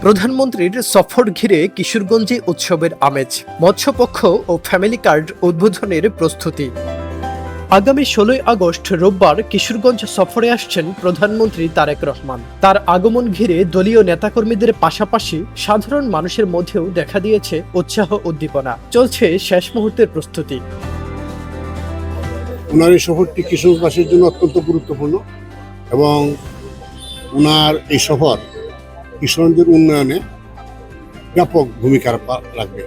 প্রধানমন্ত্রীর সফর ঘিরে কিশোরগঞ্জে উৎসবের আমেজ, মৎস্যপক্ষ ও ফ্যামিলি কার্ড উদ্বোধনের প্রস্তুতি। আগামী 16 আগস্ট রোববার কিশোরগঞ্জ সফরে আসছেন প্রধানমন্ত্রী তারেক রহমান। তার আগমন ঘিরে দলীয় নেতাকর্মীদের পাশাপাশি সাধারণ মানুষের মধ্যেও দেখা দিয়েছে উৎসাহ উদ্দীপনা। চলছে শেষ মুহূর্তের প্রস্তুতি। ওনার এই সফরটি কিশোরগঞ্জবাসীর জন্য অত্যন্ত গুরুত্বপূর্ণ এবং ওনার এই সফর কিশোরগঞ্জের উন্নয়নে ব্যাপক ভূমিকা রাখবে।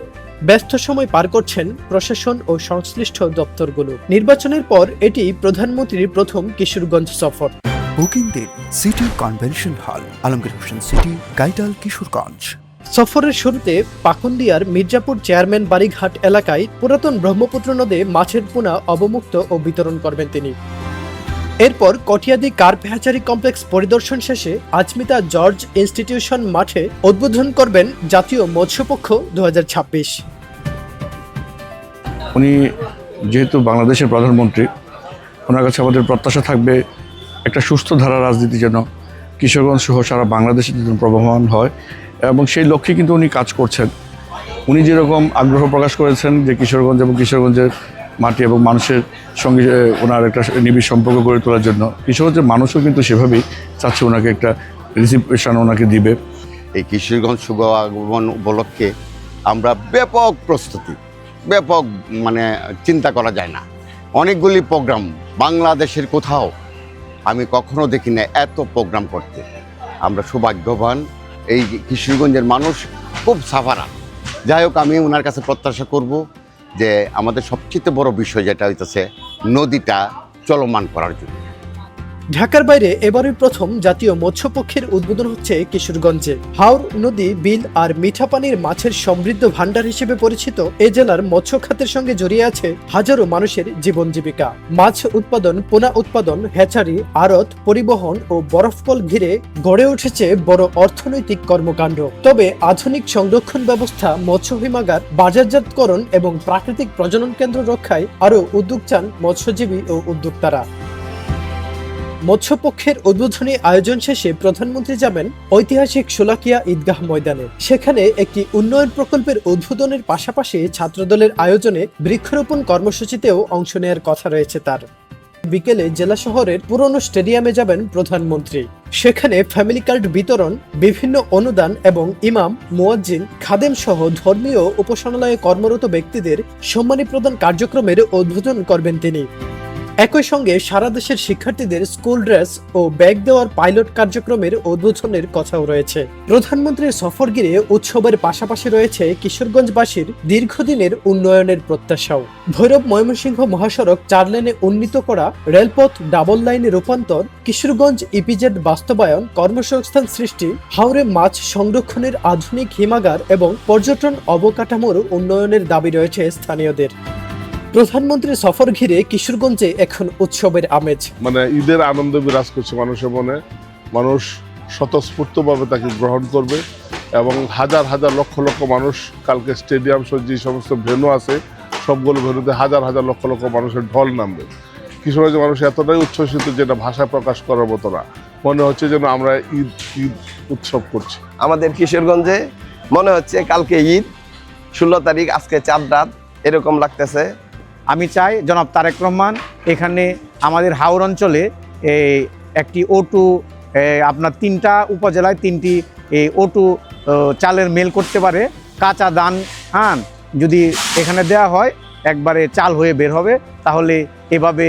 ব্যস্ত সময় পার করছেন প্রশাসন ও সংশ্লিষ্ট দপ্তরগুলো। নির্বাচনের পর এটি প্রধানমন্ত্রীর প্রথম কিশোরগঞ্জ সফর। বুকিং দিন city convention hall, Alamgir Hossain city, গাইডাল, কিশোরগঞ্জ। সফরের শুরুতে পাকুন্দিয়ার মির্জাপুর চেয়ারম্যান বাড়িঘাট এলাকায় পুরাতন ব্রহ্মপুত্র নদে মাছের পোনা অবমুক্ত ও বিতরণ করবেন তিনি। এরপর কটিয়াদি কার্প হ্যাচারি কমপ্লেক্স পরিদর্শন শেষে আজমিতা জর্জ ইনস্টিটিউশন মাঠে উদ্বোধন করবেন জাতীয় মৎস্যপক্ষ 2026। উনি যেহেতু বাংলাদেশের প্রধানমন্ত্রী, ওনার কাছে আমাদের প্রত্যাশা থাকবে একটা সুস্থ ধারা রাজনীতি যেন কিশোরগঞ্জ সহ সারা বাংলাদেশের জন্য প্রবহমান হয়, এবং সেই লক্ষ্যে কিন্তু উনি কাজ করছেন। উনি যেরকম আগ্রহ প্রকাশ করেছেন যে কিশোরগঞ্জ এবং কিশোরগঞ্জের মাটি এবং মানুষের সঙ্গে ওনার একটা নিবিড় সম্পর্ক গড়ে তোলার জন্য কিশোরগঞ্জের মানুষও কিন্তু সেভাবেই চাচ্ছে ওনাকে একটা রিসিপশন ওনাকে দিবে। এই কিশোরগঞ্জ শুভ আগমন উপলক্ষে আমরা ব্যাপক প্রস্তুতি, ব্যাপক চিন্তা করা যায় না। অনেকগুলি প্রোগ্রাম, বাংলাদেশের কোথাও আমি কখনো দেখি না এত প্রোগ্রাম করতে। আমরা সৌভাগ্যবান, এই কিশোরগঞ্জের মানুষ খুব সাফারা। যাই হোক, আমি ওনার কাছে প্রত্যাশা করব যে আমাদের সবচেয়ে বড় বিষয় যেটা হইতেছে নদীটা চলমান করার জন্য। ঢাকার বাইরে এবারই প্রথম জাতীয় মৎস্যপক্ষের উদ্বোধন হচ্ছে কিশোরগঞ্জে। হাওর নদী, বিল আর মিঠা পানির মাছের সমৃদ্ধ ভান্ডার হিসেবে পরিচিত এ জেলার মৎস্য খাতের সঙ্গে জড়িয়ে আছে হাজারো মানুষের জীবন জীবিকা। মাছ উৎপাদন, পোনা উৎপাদন, হ্যাচারি, আড়ত, পরিবহন ও বরফকল ঘিরে গড়ে উঠেছে বড় অর্থনৈতিক কর্মকাণ্ড। তবে আধুনিক সংরক্ষণ ব্যবস্থা, মৎস্য হিমাগার, বাজারজাতকরণ এবং প্রাকৃতিক প্রজনন কেন্দ্র রক্ষায় আরও উদ্যোগ চান মৎস্যজীবী ও উদ্যোক্তারা। মৎস্যপক্ষের উদ্বোধনী আয়োজন শেষে প্রধানমন্ত্রী যাবেন ঐতিহাসিক শোলাকিয়া ঈদগাহ ময়দানে। সেখানে একটি উন্নয়ন প্রকল্পের উদ্বোধনের পাশাপাশি ছাত্রদলের আয়োজনে বৃক্ষরোপণ কর্মসূচিতেও অংশ নেওয়ার কথা রয়েছে তার। বিকেলে জেলা শহরের পুরনো স্টেডিয়ামে যাবেন প্রধানমন্ত্রী। সেখানে ফ্যামিলি কার্ড বিতরণ, বিভিন্ন অনুদান এবং ইমাম, মুয়াজ্জিন, খাদেম সহ ধর্মীয় উপাসনালয়ে কর্মরত ব্যক্তিদের সম্মানী প্রদান কার্যক্রমের উদ্বোধন করবেন তিনি। একই সঙ্গে সারা দেশের শিক্ষার্থীদের স্কুল ড্রেস ও ব্যাগ দেওয়ার পাইলট কার্যক্রমের উদ্বোধনের কথাও রয়েছে। প্রধানমন্ত্রীর সফর ঘিরে উৎসবের পাশাপাশি রয়েছে কিশোরগঞ্জবাসীর দীর্ঘদিনের উন্নয়নের প্রত্যাশাও। ভৈরব ময়মনসিংহ মহাসড়ক 4 লেনে উন্নীত করা, রেলপথ ডাবল লাইনে রূপান্তর, কিশোরগঞ্জ ইপিজেড বাস্তবায়ন, কর্মসংস্থান সৃষ্টি, হাওরে মাছ সংরক্ষণের আধুনিক হিমাগার এবং পর্যটন অবকাঠামোর উন্নয়নের দাবি রয়েছে স্থানীয়দের। প্রধানমন্ত্রীর সফর ঘিরে কিশোরগঞ্জে এখন উৎসবের আমেজ। ঈদের আনন্দ বিরাজ করছে মানুষের মনে। মানুষ স্বতঃস্ফূর্তভাবে তাকে গ্রহণ করবে এবং হাজার হাজার লক্ষ লক্ষ মানুষ কালকে স্টেডিয়াম সহ যে সমস্ত ভেন্যু আছে সবগুলো ভেন্যুতে হাজার হাজার লক্ষ লক্ষ মানুষের ঢল নামবে। কিশোরগঞ্জের মানুষ এতটাই উচ্ছ্বসিত যেটা ভাষা প্রকাশ করার মতো না। মনে হচ্ছে যেন আমরা ঈদ উৎসব করছি। আমাদের কিশোরগঞ্জে মনে হচ্ছে কালকে ঈদ, 16 তারিখ, আজকে 4 রাত, এরকম লাগতেছে। আমি চাই জনাব তারেক রহমান এখানে আমাদের হাওর অঞ্চলে একটি O2, আপনার 3টা উপজেলায় 3টি O2 চালের মেল করতে পারে। কাঁচা ধান যদি এখানে দেওয়া হয় একবারে চাল হয়ে বের হবে। তাহলে এভাবে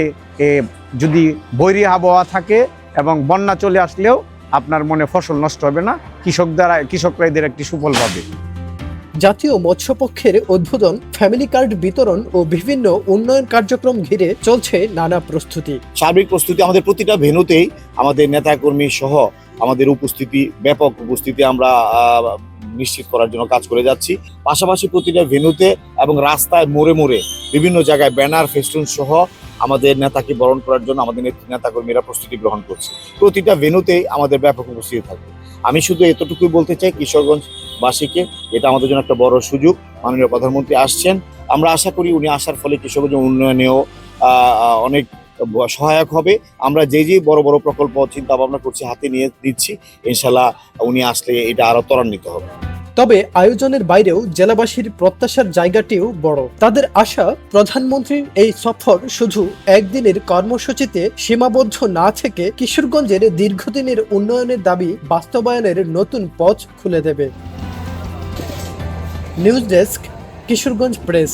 যদি বৈরী আবহাওয়া থাকে এবং বন্যা চলে আসলেও আপনার মনে ফসল নষ্ট হবে না, কৃষকরা এদের একটি সুফল পাবে। জাতীয় মৎস্যপক্ষের উদ্বোধন, ফ্যামিলি কার্ড বিতরণ ও বিভিন্ন উন্নয়ন কার্যক্রম ঘিরে চলছে নানা প্রস্তুতি। সার্বিক প্রস্তুতি আমাদের প্রতিটা ভেন্যুতেই আমাদের নেতাকর্মী সহ আমাদের উপস্থিতি, ব্যাপক উপস্থিতি আমরা নিশ্চিত করার জন্য কাজ করে যাচ্ছি। পাশাপাশি প্রতিটা ভেন্যুতে এবং রাস্তায় মোড়ে মোড়ে বিভিন্ন জায়গায় ব্যানার, ফেস্টুন সহ আমাদের নেতাকে বরণ করার জন্য আমাদের নেতাকর্মীরা প্রস্তুতি গ্রহণ করছে। প্রতিটা ভেন্যুতেই আমাদের ব্যাপক উপস্থিতি থাকবে। আমি শুধু এতটুকুই বলতে চাই কিশোরগঞ্জবাসীকে, এটা আমাদের জন্য একটা বড় সুযোগ। মাননীয় প্রধানমন্ত্রী আসছেন, আমরা আশা করি উনি আসার ফলে কিশোরগঞ্জ উন্নয়নেও অনেক সহায়ক হবে। আমরা যে বড় বড় প্রকল্প চিন্তা ভাবনা করছি, হাতে নিয়ে দিচ্ছি, ইনশাল্লাহ উনি আসলে এটা আরো ত্বরান্বিত হবে। তবে আয়োজনের বাইরেও জেলাবাসীর প্রত্যাশার জায়গাটিও বড়। তাদের আশা, প্রধানমন্ত্রীর এই সফর শুধু একদিনের কর্মসূচিতে সীমাবদ্ধ না থেকে কিশোরগঞ্জের দীর্ঘদিনের উন্নয়নের দাবি বাস্তবায়নের নতুন পথ খুলে দেবে। News desk, Kishoreganj press.